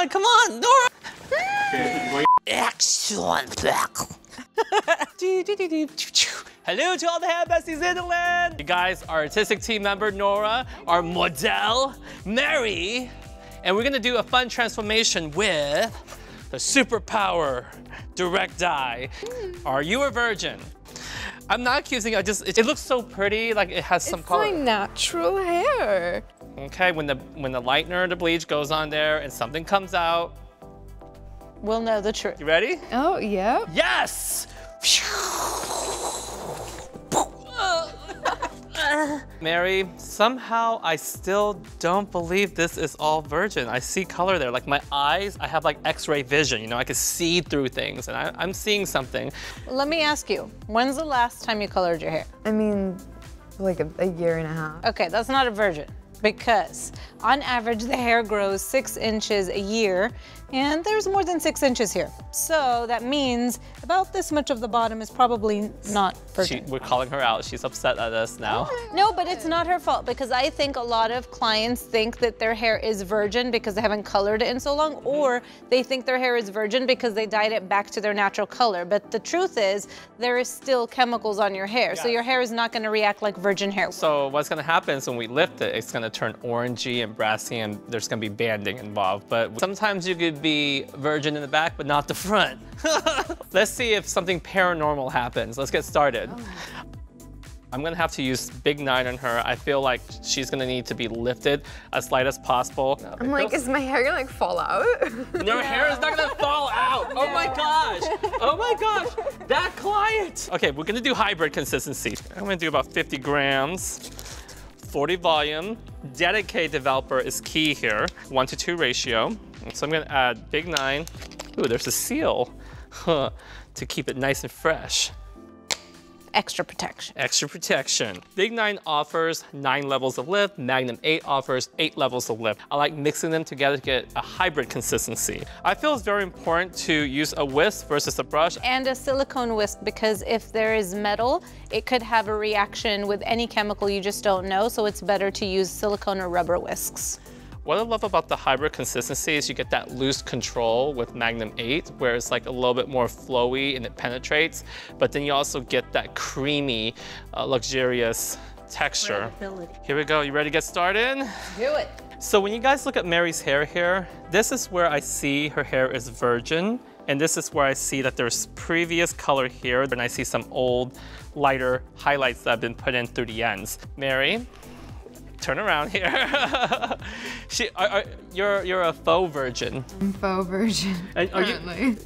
come on, Nora. Excellent. Hello to all the hair besties in the land. You guys, our artistic team member, Nora, our model, Mary, and we're gonna do a fun transformation with the superpower direct dye. Are you a virgin? I'm not accusing you, it looks so pretty, like it has some color. It's my natural hair. Okay, when the lightener, the bleach goes on there and something comes out, we'll know the truth. You ready? Oh, yeah. Yes! Mary, somehow I still don't believe this is all virgin. I see color there, like my eyes, I have like X-ray vision, you know, I can see through things and I'm seeing something. Let me ask you, when's the last time you colored your hair? I mean, like a year and a half. Okay, that's not a virgin because on average the hair grows 6 inches a year and there's more than 6 inches here. So that means about this much of the bottom is probably not virgin. We're calling her out, she's upset at us now. No, but it's not her fault because I think a lot of clients think that their hair is virgin because they haven't colored it in so long, or they think their hair is virgin because they dyed it back to their natural color. But the truth is there is still chemicals on your hair, so your hair is not gonna react like virgin hair. So what's gonna happen is when we lift it, it's gonna turn orangey and brassy and there's gonna be banding involved. But sometimes you could be virgin in the back, but not the front. Let's see if something paranormal happens. Let's get started. I'm gonna have to use Big 9 on her. I feel like she's gonna need to be lifted as light as possible. I'm like, is my hair gonna like fall out? No, her hair is not gonna fall out. Oh my gosh. Oh my gosh, that client. Okay, we're gonna do hybrid consistency. I'm gonna do about 50 grams, 40 volume. Dedicated developer is key here, 1:2 ratio. So I'm gonna add Big 9. Ooh, there's a seal to keep it nice and fresh. Extra protection. Extra protection. Big 9 offers 9 levels of lift. Magnum 8 offers 8 levels of lift. I like mixing them together to get a hybrid consistency. I feel it's very important to use a whisk versus a brush. And a silicone whisk, because if there is metal, it could have a reaction with any chemical you just don't know, so it's better to use silicone or rubber whisks. What I love about the hybrid consistency is you get that loose control with Magnum 8, where it's like a little bit more flowy and it penetrates, but then you also get that creamy, luxurious texture. Here we go, you ready to get started? Do it. So when you guys look at Mary's hair here, this is where I see her hair is virgin, and this is where I see that there's previous color here, and I see some old, lighter highlights that have been put in through the ends. Mary, turn around here. You're a faux virgin. I'm faux virgin, apparently.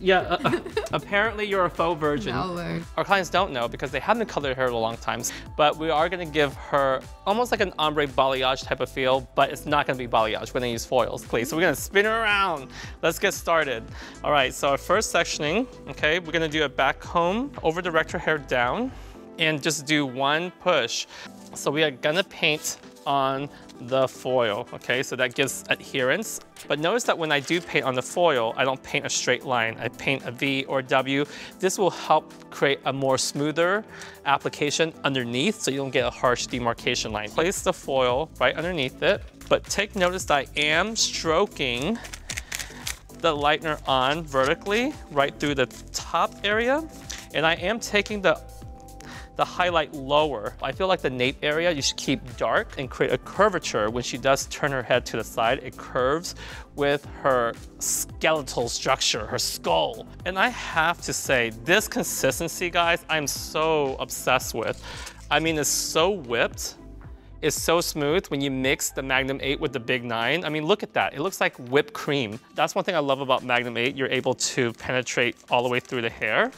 Apparently you're a faux virgin. No. Our clients don't know because they haven't colored her hair in a long time, but we are gonna give her almost like an ombre balayage type of feel, but it's not gonna be balayage. We're gonna use foils, please. So we're gonna spin her around. Let's get started. All right, so our first sectioning, okay, we're gonna do a back comb, over direct her hair down, and just do one push. So we are gonna paint on the foil, okay? So that gives adherence. But notice that when I do paint on the foil, I don't paint a straight line. I paint a V or W. This will help create a more smoother application underneath so you don't get a harsh demarcation line. Place the foil right underneath it, but take notice that I am stroking the lightener on vertically right through the top area, and I am taking the highlight lower. I feel like the nape area you should keep dark and create a curvature. When she does turn her head to the side, it curves with her skeletal structure, her skull. And I have to say, this consistency, guys, I'm so obsessed with. I mean, it's so whipped. It's so smooth when you mix the Magnum 8 with the Big 9. I mean, look at that. It looks like whipped cream. That's one thing I love about Magnum 8. You're able to penetrate all the way through the hair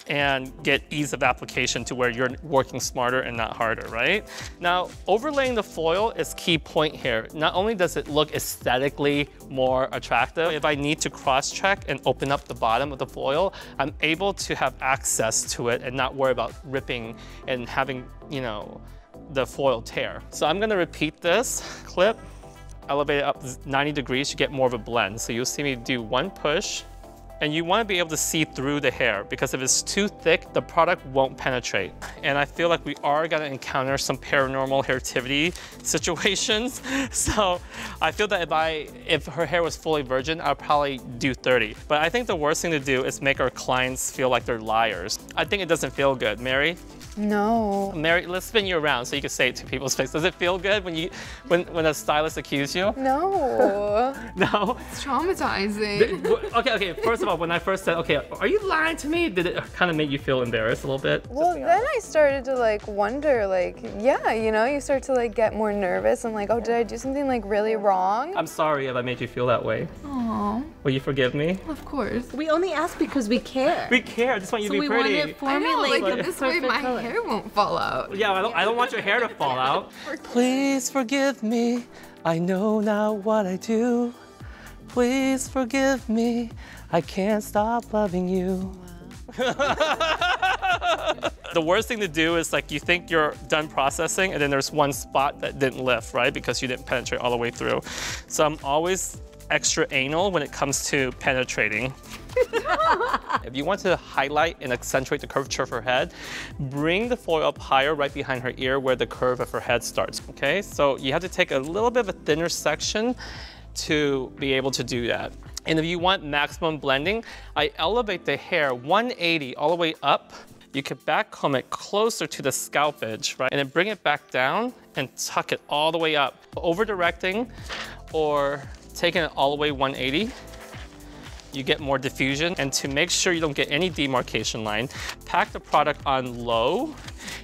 and get ease of application to where you're working smarter and not harder, right? Now, overlaying the foil is key point here. Not only does it look aesthetically more attractive, if I need to cross-check and open up the bottom of the foil, I'm able to have access to it and not worry about ripping and having, you know, the foil tear. So I'm gonna repeat this clip, elevate it up 90 degrees to get more of a blend. So you'll see me do one push, And you want to be able to see through the hair because if it's too thick, the product won't penetrate. And I feel like we are going to encounter some paranormal hairtivity situations. So I feel that if her hair was fully virgin, I'll probably do 30. But I think the worst thing to do is make our clients feel like they're liars. I think it doesn't feel good. Mary? No. Mary, let's spin you around so you can say it to people's face. Does it feel good when a stylist accuses you? No. No? It's traumatizing. Okay, first of all, when I first said, okay, are you lying to me? Did it kind of make you feel embarrassed a little bit? Well, then I started to like wonder, like, yeah, you know, you start to like get more nervous and like, oh, did I do something like really wrong? I'm sorry if I made you feel that way. Aww. Will you forgive me? Of course. We only ask because we care. We care. I just want you to be pretty. So we want to formulate like this way my hair won't fall out. Yeah, I don't want your hair to fall out. Please forgive me. I know now what I do. Please forgive me. I can't stop loving you. The worst thing to do is like you think you're done processing and then there's one spot that didn't lift, right? Because you didn't penetrate all the way through. So I'm always extra anal when it comes to penetrating. If you want to highlight and accentuate the curvature of her head, bring the foil up higher right behind her ear where the curve of her head starts, okay? So you have to take a little bit of a thinner section to be able to do that. And if you want maximum blending, I elevate the hair 180 all the way up. You could back comb it closer to the scalp edge, right? And then bring it back down and tuck it all the way up. Over directing or taking it all the way 180, you get more diffusion. And to make sure you don't get any demarcation line, pack the product on low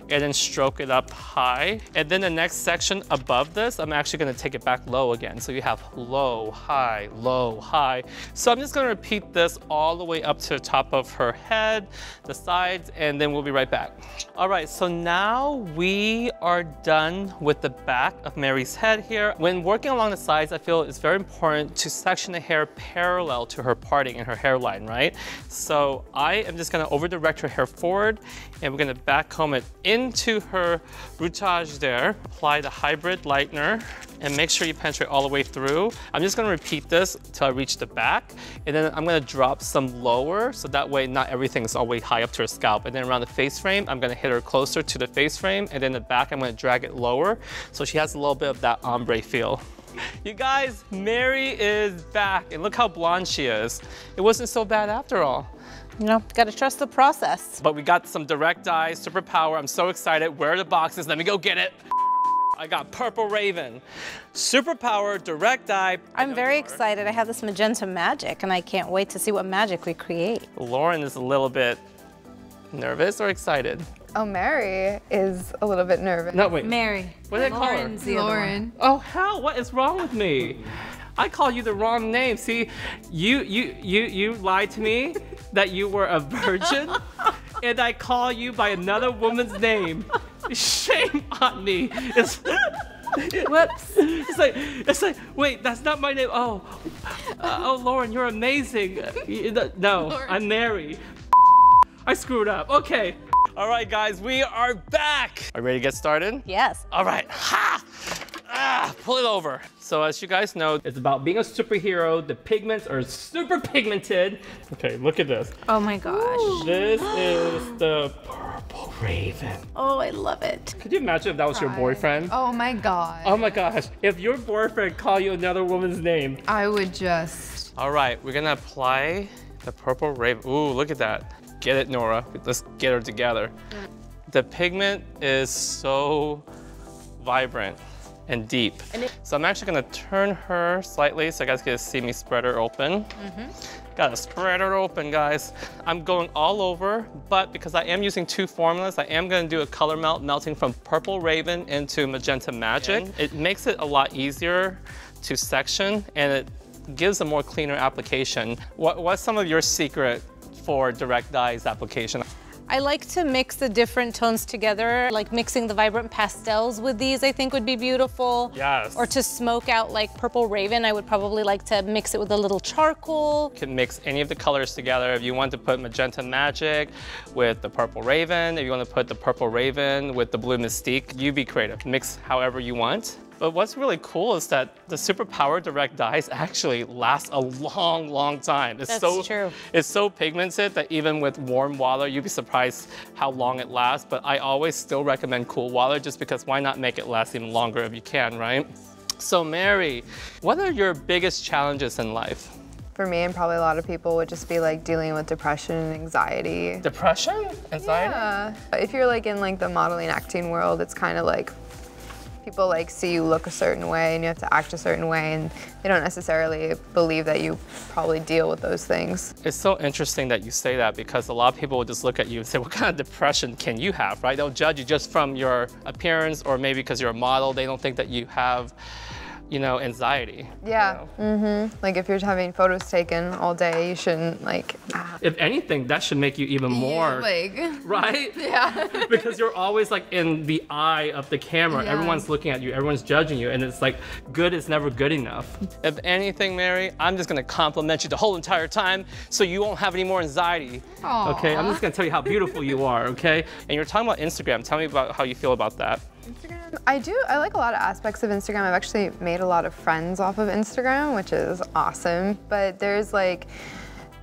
and then stroke it up high. And then the next section above this, I'm actually gonna take it back low again. So you have low, high, low, high. So I'm just gonna repeat this all the way up to the top of her head, the sides, and then we'll be right back. All right, so now we are done with the back of Mary's head here. When working along the sides, I feel it's very important to section the hair parallel to her parting in her hairline, right? So I am just gonna over direct her hair forward and we're gonna back comb it into her rootage there. Apply the hybrid lightener and make sure you penetrate all the way through. I'm just gonna repeat this till I reach the back, and then I'm gonna drop some lower so that way not everything is all the way high up to her scalp. And then around the face frame, I'm gonna hit her closer to the face frame, and then the back, I'm gonna drag it lower so she has a little bit of that ombre feel. You guys, Mary is back, and look how blonde she is. It wasn't so bad after all. You know, gotta trust the process. But we got some direct dye, super power. I'm so excited. Where are the boxes? Let me go get it. I got Purple Raven, super power, direct dye. I'm very excited. I have this Magenta magic, and I can't wait to see what magic we create. Lauren is a little bit nervous or excited? Oh, Mary is a little bit nervous. No, wait. Mary. What did I call her? Lauren's the other one. Oh, hell, what is wrong with me? I called you the wrong name. See, you lied to me that you were a virgin, and I call you by another woman's name. Shame on me. Whoops. It's like, wait, that's not my name. Oh, Lauren, you're amazing. No, Lauren. I'm Mary. I screwed up. Okay. All right, guys, we are back. Are you ready to get started? Yes. All right. Ha! Ah, pull it over. So as you guys know, it's about being a superhero. The pigments are super pigmented. Okay, look at this. Oh my gosh. This is the Purple Raven. Oh, I love it. Could you imagine if that was your boyfriend? Oh my God. Oh my gosh. If your boyfriend called you another woman's name. I would just. All right, we're gonna apply the Purple Raven. Ooh, look at that. Get it, Nora. Let's get her together. The pigment is so vibrant and deep. So I'm actually gonna turn her slightly so you guys can see me spread her open. Gotta spread her open, guys. I'm going all over, but because I am using two formulas, I am gonna do a color melt, melting from Purple Raven into Magenta Magic. It makes it a lot easier to section, and it gives a more cleaner application. What's some of your secret for direct dyes application? I like to mix the different tones together, like mixing the vibrant pastels with these I think would be beautiful. Yes. Or to smoke out like Purple Raven, I would probably like to mix it with a little charcoal. You can mix any of the colors together. If you want to put Magenta Magic with the Purple Raven, if you want to put the Purple Raven with the Blue Mystique, you be creative. Mix however you want. But what's really cool is that the Superpower Direct dyes actually last a long, long time. That's true. It's so pigmented that even with warm water, you'd be surprised how long it lasts. But I always still recommend cool water just because why not make it last even longer if you can, right? So Mary, what are your biggest challenges in life? For me and probably a lot of people would just be like dealing with depression and anxiety. Depression? Anxiety? Yeah. If you're like in like the modeling acting world, it's kind of like people like see you look a certain way and you have to act a certain way, and they don't necessarily believe that you probably deal with those things. It's so interesting that you say that because a lot of people will just look at you and say, what kind of depression can you have, right? They'll judge you just from your appearance or maybe because you're a model. They don't think that you have, you know, anxiety. Yeah. You know? Like if you're having photos taken all day, you shouldn't like. If anything, that should make you even more. Like. Right? Yeah. Because you're always like in the eye of the camera. Yeah. Everyone's looking at you. Everyone's judging you. And it's like, good is never good enough. If anything, Mary, I'm just going to compliment you the whole entire time so you won't have any more anxiety. Aww. Okay? I'm just going to tell you how beautiful you are, okay? And you're talking about Instagram. Tell me about how you feel about that. Instagram? I like a lot of aspects of Instagram. I've actually made a lot of friends off of Instagram, which is awesome. But there's like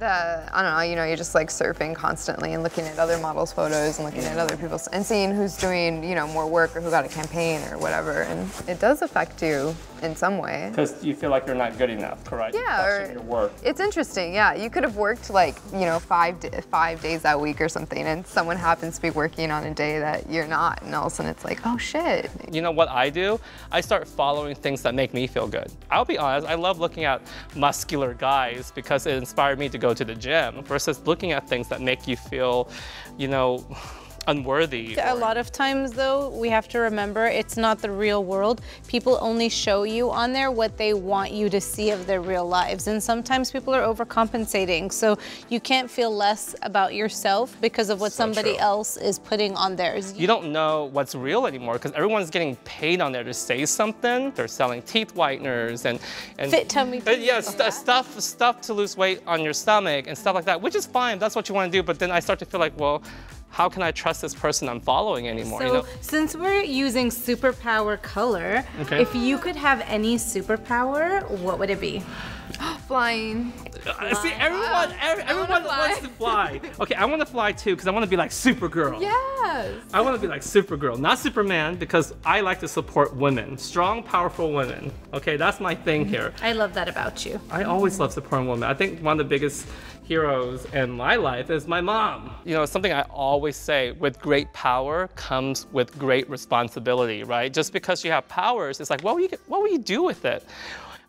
I don't know, you know, you're just like surfing constantly and looking at other models' photos and looking at other people's and seeing who's doing, you know, more work or who got a campaign or whatever. And it does affect you in some way. Because you feel like you're not good enough, correct? Yeah, or your work. It's interesting, yeah. You could have worked like, you know, 5 days that week or something, and someone happens to be working on a day that you're not, and all of a sudden it's like, oh shit. You know what I do? I start following things that make me feel good. I'll be honest, I love looking at muscular guys because it inspired me to go to the gym versus looking at things that make you feel, you know, unworthy. A lot of times though, we have to remember it's not the real world. People only show you on there what they want you to see of their real lives. And sometimes people are overcompensating. So you can't feel less about yourself because of what somebody else is putting on theirs. You don't know what's real anymore because everyone's getting paid on there to say something. They're selling teeth whiteners and fit tummy. Yeah, stuff to lose weight on your stomach and stuff like that, which is fine. That's what you want to do. But then I start to feel like, well, how can I trust this person I'm following anymore? So, you know? Since we're using superpower color, if you could have any superpower, what would it be? Flying. See, everyone wants to fly. Okay, I want to fly too because I want to be like Supergirl. Yes. I want to be like Supergirl, not Superman, because I like to support women, strong, powerful women. Okay, that's my thing here. I love that about you. I always love supporting women. I think one of the biggest heroes in my life is my mom. You know, something I always say, with great power comes with great responsibility, right? Just because you have powers, it's like, what will you do with it?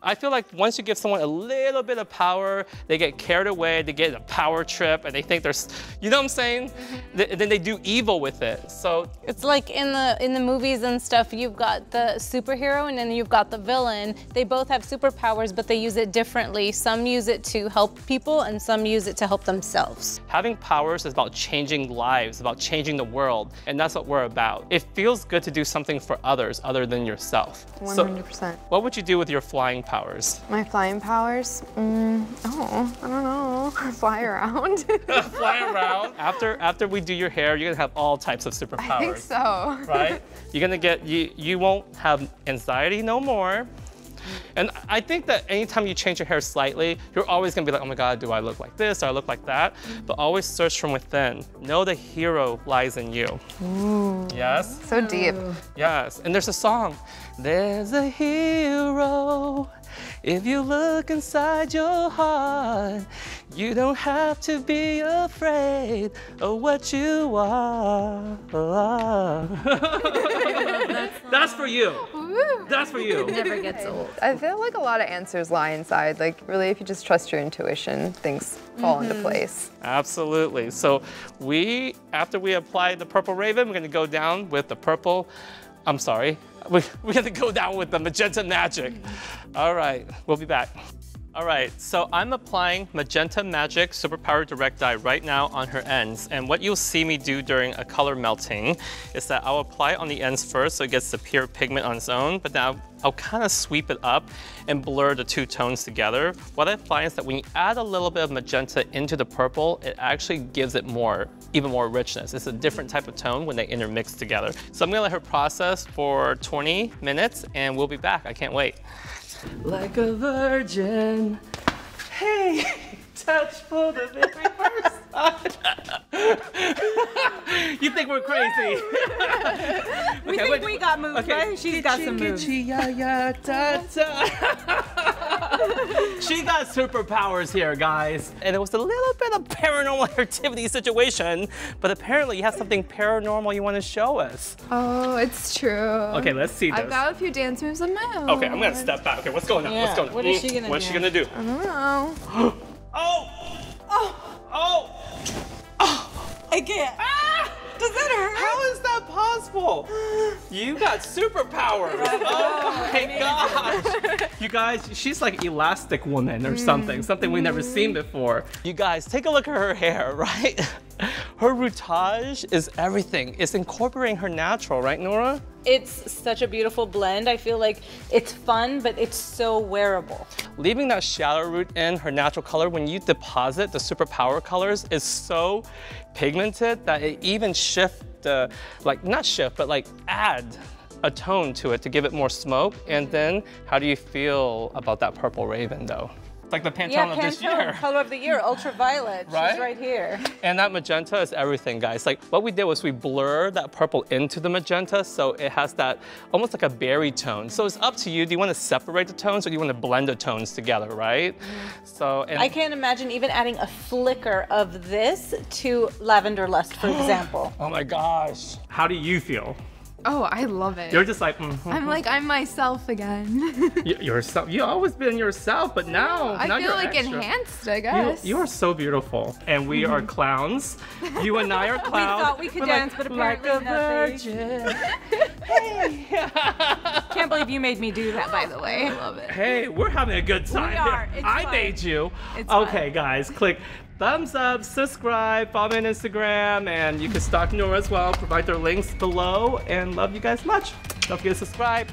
I feel like once you give someone a little bit of power, they get carried away, they get a power trip, and they think there's, you know what I'm saying? Then they do evil with it. So it's like in the movies and stuff, you've got the superhero and then you've got the villain. They both have superpowers, but they use it differently. Some use it to help people and some use it to help themselves. Having powers is about changing lives, about changing the world, and that's what we're about. It feels good to do something for others other than yourself. 100%. So, what would you do with your flying powers? My flying powers? I don't know. Fly around. Fly around. After we do your hair, you're gonna have all types of superpowers. I think so. Right? You're gonna get, you won't have anxiety no more. And I think that anytime you change your hair slightly, you're always gonna be like, oh my God, do I look like this? Do I look like that? But always search from within. Know the hero lies in you. Ooh. Yes? So deep. Yes, and there's a song. There's a hero. If you look inside your heart, you don't have to be afraid of what you are. That's for you. That's for you. It never gets old. I feel like a lot of answers lie inside. Like really, if you just trust your intuition, things fall into place. Absolutely. So after we apply the Purple Raven, we're gonna go down with the purple, I'm sorry, we're gonna go down with the Magenta Magic. All right, we'll be back. All right, so I'm applying Magenta Magic Superpower Direct Dye right now on her ends. And what you'll see me do during a color melting is that I'll apply it on the ends first so it gets the pure pigment on its own, but now I'll kind of sweep it up and blur the two tones together. What I find is that when you add a little bit of magenta into the purple, it actually gives it even more richness. It's a different type of tone when they intermix together. So I'm gonna let her process for 20 minutes and we'll be back. I can't wait. Like a virgin, hey, touch for the very first time. You think we're crazy? We think we got moves, right? She's got some moves. She got superpowers here, guys. And it was a little bit of paranormal activity situation, but apparently you have something paranormal you want to show us. Oh, it's true. Okay, let's see this. I've got a few dance moves of my own. Okay, I'm gonna step back. Okay, what's going on? Yeah, What's going on? what is she gonna do? What's she gonna do? I don't know. Oh! Oh! Oh! I can't. Ah! Does that hurt? How is that possible? You got superpowers. Oh my gosh. You guys, she's like Elastic Woman or something we've never seen before. You guys, take a look at her hair, right? Her routage is everything. It's incorporating her natural, right, Nora? It's such a beautiful blend. I feel like it's fun, but it's so wearable. Leaving that shadow root in her natural color, when you deposit the superpower colors, is so pigmented that it even add a tone to it to give it more smoke. And then how do you feel about that purple raven though? It's like the Pantone of this year. Color of the year, ultraviolet. Right? She's right here. And that magenta is everything, guys. Like what we did was we blurred that purple into the magenta so it has that almost like a berry tone. So it's up to you. Do you want to separate the tones or do you want to blend the tones together, right? So I can't imagine even adding a flicker of this to Lavender Lust, for example. Oh my gosh. How do you feel? Oh, I love it. You're just like, I'm myself again. Yourself. You've always been yourself, but now I feel you're like extra. enhanced, I guess. You are so beautiful, and we are clowns. You and I are clowns. We thought we could We're dance, like, but apparently like a nothing. virgin. Hey. Can't believe you made me do that, by the way. I love it. Hey, we're having a good time. We are. Here. It's I fun. made you. It's okay, fun. guys, click thumbs up, subscribe, follow me on Instagram, and you can stalk Nora as well. Provide their links below, and love you guys much. Don't forget to subscribe.